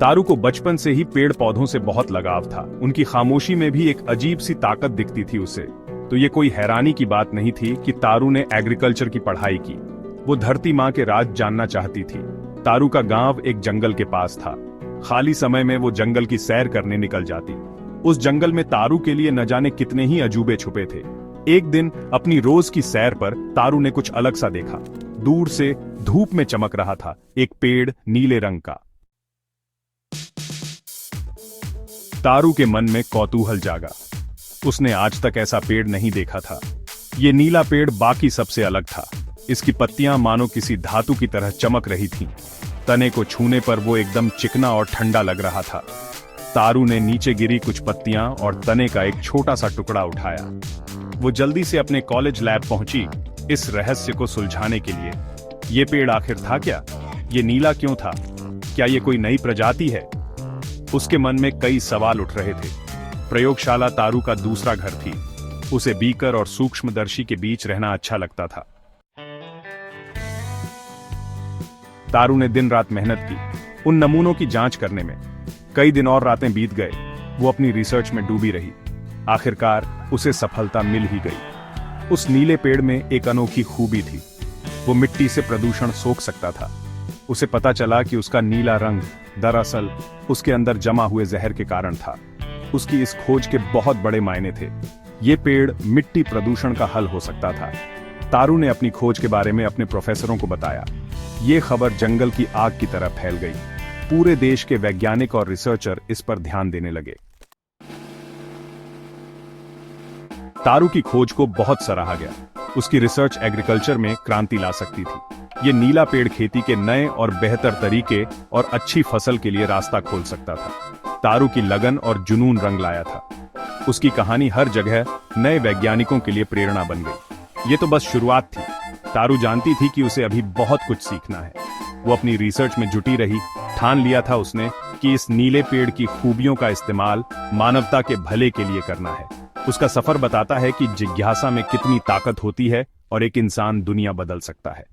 तारू को बचपन से ही पेड़ पौधों से बहुत लगाव था। उनकी खामोशी में भी एक अजीब सी ताकत दिखती थी उसे। तो ये कोई हैरानी की बात नहीं थी कि तारू ने एग्रीकल्चर की पढ़ाई की। वो धरती माँ के राज जानना चाहती थी। तारू का गांव एक जंगल के पास था। खाली समय में वो जंगल की सैर करने निकल जाती। उस जंगल में तारू के लिए न जाने कितने ही अजूबे छुपे थे। एक दिन अपनी रोज की सैर पर तारू ने कुछ अलग सा देखा। दूर से धूप में चमक रहा था एक पेड़ नीले रंग का। तारू के मन में कौतूहल जागा। उसने आज तक ऐसा पेड़ नहीं देखा था। ये नीला पेड़ बाकी सबसे अलग था। इसकी पत्तियां मानो किसी धातु की तरह चमक रही थीं। तने को छूने पर वो एकदम चिकना और ठंडा लग रहा था। तारू ने नीचे गिरी कुछ पत्तियां और तने का एक छोटा सा टुकड़ा उठाया। वो जल्दी से अपने कॉलेज लैब पहुंची इस रहस्य को सुलझाने के लिए। ये पेड़ आखिर था क्या? ये नीला क्यों था? क्या ये कोई नई प्रजाति है? उसके मन में कई सवाल उठ रहे थे। प्रयोगशाला तारू का दूसरा घर थी। उसे बीकर और सूक्ष्मदर्शी के बीच रहना अच्छा लगता था। तारू ने दिन रात मेहनत की उन नमूनों की जांच करने में। कई दिन और रातें बीत गए। वो अपनी रिसर्च में डूबी रही। आखिरकार उसे सफलता मिल ही गई। उस नीले पेड़ में एक अनोखी खूबी थी। वो मिट्टी से प्रदूषण सोख सकता था। उसे पता चला कि उसका नीला रंग दरअसल उसके अंदर जमा हुए जहर के कारण था। उसकी इस खोज के बहुत बड़े मायने थे। ये पेड़ मिट्टी प्रदूषण का हल हो सकता था। तारू ने अपनी खोज के बारे में अपने प्रोफेसरों को बताया। ये खबर जंगल की आग की तरह फैल गई। पूरे देश के वैज्ञानिक और रिसर्चर इस पर ध्यान देने लगे। तारू की खोज को बहुत सराहा गया। उसकी रिसर्च एग्रीकल्चर में क्रांति ला सकती थी। ये नीला पेड़ खेती के नए और बेहतर तरीके और अच्छी फसल के लिए रास्ता खोल सकता था। तारू की लगन और जुनून रंग लाया था। उसकी कहानी हर जगह नए वैज्ञानिकों के लिए प्रेरणा बन गई। ये तो बस शुरुआत थी। तारू जानती थी कि उसे अभी बहुत कुछ सीखना है। वो अपनी रिसर्च में जुटी रही। ठान लिया था उसने कि इस नीले पेड़ की खूबियों का इस्तेमाल मानवता के भले के लिए करना है। उसका सफर बताता है कि जिज्ञासा में कितनी ताकत होती है और एक इंसान दुनिया बदल सकता है।